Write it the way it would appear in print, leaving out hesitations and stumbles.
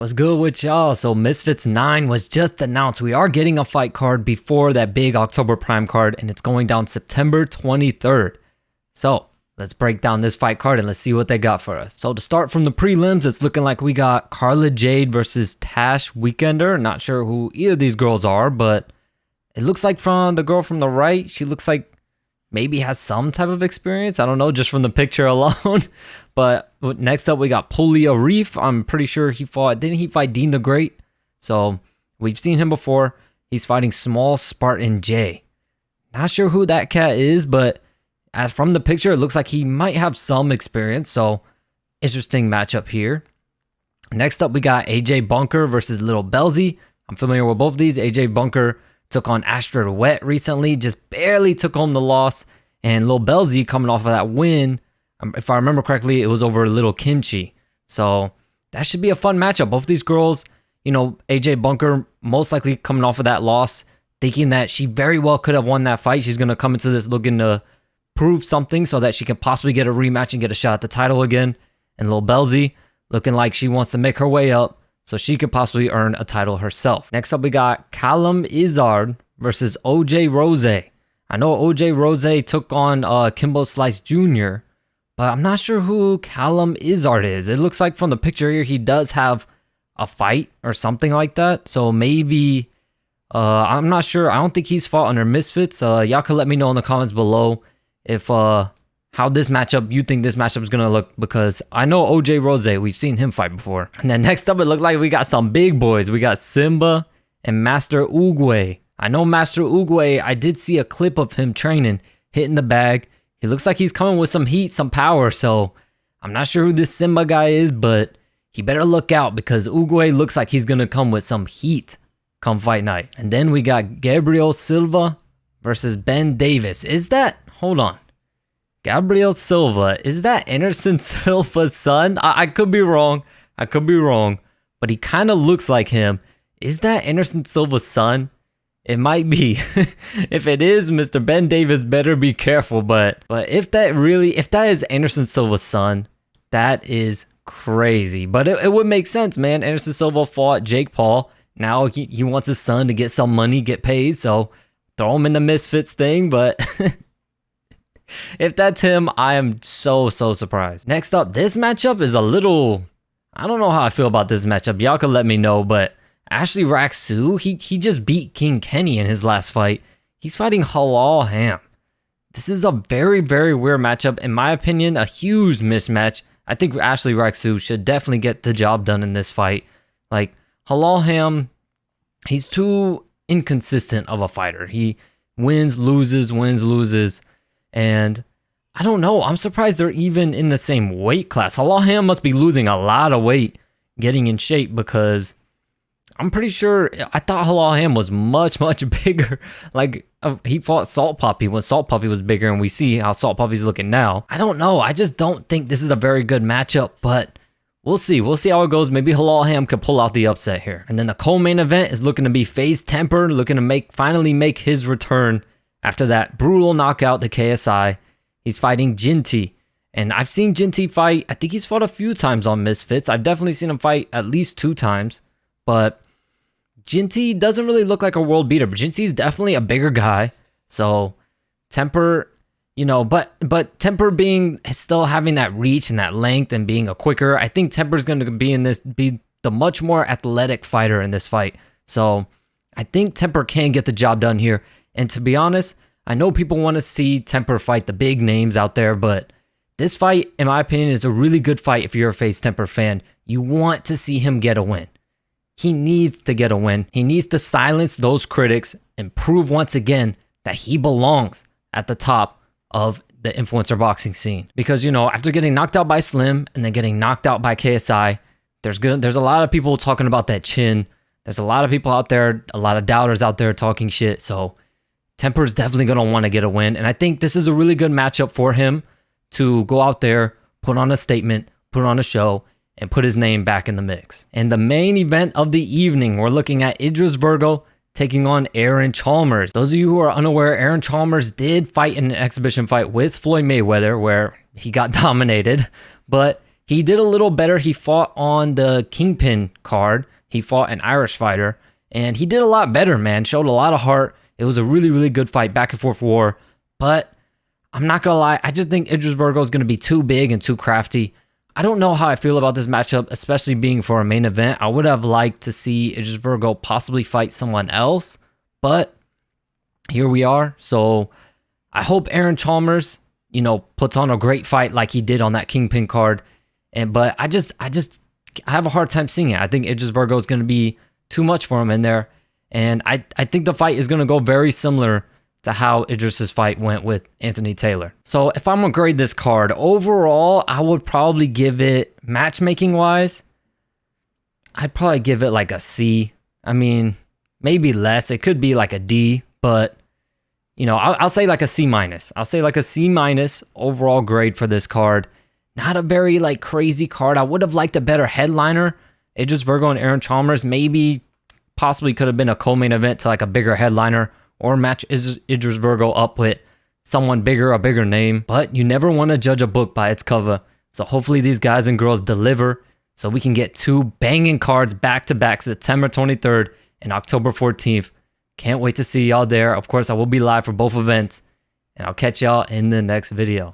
What's good with y'all? So Misfits 9 was just announced. We are getting a fight card before that big October Prime card, and it's going down September 23rd. So let's break down this fight card and let's see what they got for us. So to start from the prelims, it's looking like we got Carla Jade versus Tash Weekender. Not sure who either of these girls are, but it looks like from the girl from the right, she looks like maybe has some type of experience. I don't know, just from the picture alone. But next up, we got Polia Reef. I'm pretty sure didn't he fight Dean the Great? So we've seen him before. He's fighting Small Spartan J. Not sure who that cat is, but as from the picture, it looks like he might have some experience. So interesting matchup here. Next up, we got AJ Bunker versus Little Belzy. I'm familiar with both of these. AJ Bunker took on Astrid Wet recently, just barely took home the loss. And Lil Belzy coming off of that win, if I remember correctly, it was over Little Kimchi. So that should be a fun matchup. Both these girls, AJ Bunker most likely coming off of that loss, thinking that she very well could have won that fight. She's going to come into this looking to prove something so that she can possibly get a rematch and get a shot at the title again. And Lil Belzy looking like she wants to make her way up so she could possibly earn a title herself. Next up, we got Callum Izzard versus OJ Rose. I know OJ Rose took on Kimbo Slice Jr., but I'm not sure who Callum Izzard is. It looks like from the picture here, he does have a fight or something like that. So maybe, I'm not sure. I don't think he's fought under Misfits. Y'all can let me know in the comments below if how this matchup, you think this matchup is going to look, because I know OJ Rose, we've seen him fight before. And then next up, it looked like we got some big boys. We got Simba and Master Oogway. I know Master Oogway, I did see a clip of him training, hitting the bag. He looks like he's coming with some heat, some power, so I'm not sure who this Simba guy is, but he better look out because Oogway looks like he's going to come with some heat come fight night. And then we got Gabriel Silva versus Ben Davis. Hold on. Gabriel Silva, is that Anderson Silva's son? I could be wrong. But he kind of looks like him. Is that Anderson Silva's son? It might be. If it is, Mr. Ben Davis better be careful. But if that is Anderson Silva's son, that is crazy. But it would make sense, man. Anderson Silva fought Jake Paul. Now he wants his son to get some money, get paid. So throw him in the Misfits thing. But if that's him, I am so surprised. Next up, this matchup is a little... I don't know how I feel about this matchup. Y'all can let me know, but Ashley Raksu, he just beat King Kenny in his last fight. He's fighting Halal Ham. This is a very weird matchup. In my opinion, a huge mismatch. I think Ashley Raksu should definitely get the job done in this fight. Like, Halal Ham, he's too inconsistent of a fighter. He wins, loses. And I don't know. I'm surprised they're even in the same weight class. Halal Ham must be losing a lot of weight getting in shape, because I'm pretty sure, I thought Halal Ham was much bigger. Like, he fought Salt Poppy when Salt Poppy was bigger, and we see how Salt Poppy's looking now. I don't know. I just don't think this is a very good matchup, but we'll see. We'll see how it goes. Maybe Halal Ham could pull out the upset here. And then the co-main event is looking to be FaZe Temper, looking to finally make his return after that brutal knockout to KSI. He's fighting Jinty. And I've seen Jinty fight. I think he's fought a few times on Misfits. I've definitely seen him fight at least 2 times. But Jinty doesn't really look like a world beater, but Jinty's definitely a bigger guy. So Temper, but Temper still having that reach and that length and being a quicker, I think Temper's going to be the much more athletic fighter in this fight. So I think Temper can get the job done here. And to be honest, I know people want to see Temper fight the big names out there, but this fight, in my opinion, is a really good fight if you're a FaZe Temper fan. You want to see him get a win. He needs to get a win. He needs to silence those critics and prove once again that he belongs at the top of the influencer boxing scene. Because, after getting knocked out by Slim and then getting knocked out by KSI, there's a lot of people talking about that chin. There's a lot of people out there, a lot of doubters out there talking shit. So Temper's definitely going to want to get a win. And I think this is a really good matchup for him to go out there, put on a statement, put on a show, and put his name back in the mix. And the main event of the evening, we're looking at Idris Virgo taking on Aaron Chalmers. Those of you who are unaware, Aaron Chalmers did fight in an exhibition fight with Floyd Mayweather where he got dominated, but He did a little better. He fought on the Kingpin card. He fought an Irish fighter, and he did a lot better, man. Showed a lot of heart. It was a really, really good fight, back and forth war. But I'm not going to lie, I just think Idris Virgo is going to be too big and too crafty. I don't know how I feel about this matchup, especially being for a main event. I would have liked to see Idris Virgo possibly fight someone else, but here we are. So I hope Aaron Chalmers, puts on a great fight like he did on that Kingpin card. But I have a hard time seeing it. I think Idris Virgo is going to be too much for him in there. And I think the fight is going to go very similar to how Idris's fight went with Anthony Taylor. So if I'm going to grade this card, overall, I would probably give it, matchmaking wise, I'd probably give it like a C. I mean, maybe less. It could be like a D, but I'll say like a C minus. I'll say like a C minus overall grade for this card. Not a very like crazy card. I would have liked a better headliner. Idris Virgo and Aaron Chalmers maybe possibly could have been a co-main event to like a bigger headliner, or match Idris Virgo up with someone bigger, a bigger name. But you never want to judge a book by its cover. So hopefully these guys and girls deliver so we can get two banging cards back to back, September 23rd and October 14th. Can't wait to see y'all there. Of course, I will be live for both events, and I'll catch y'all in the next video.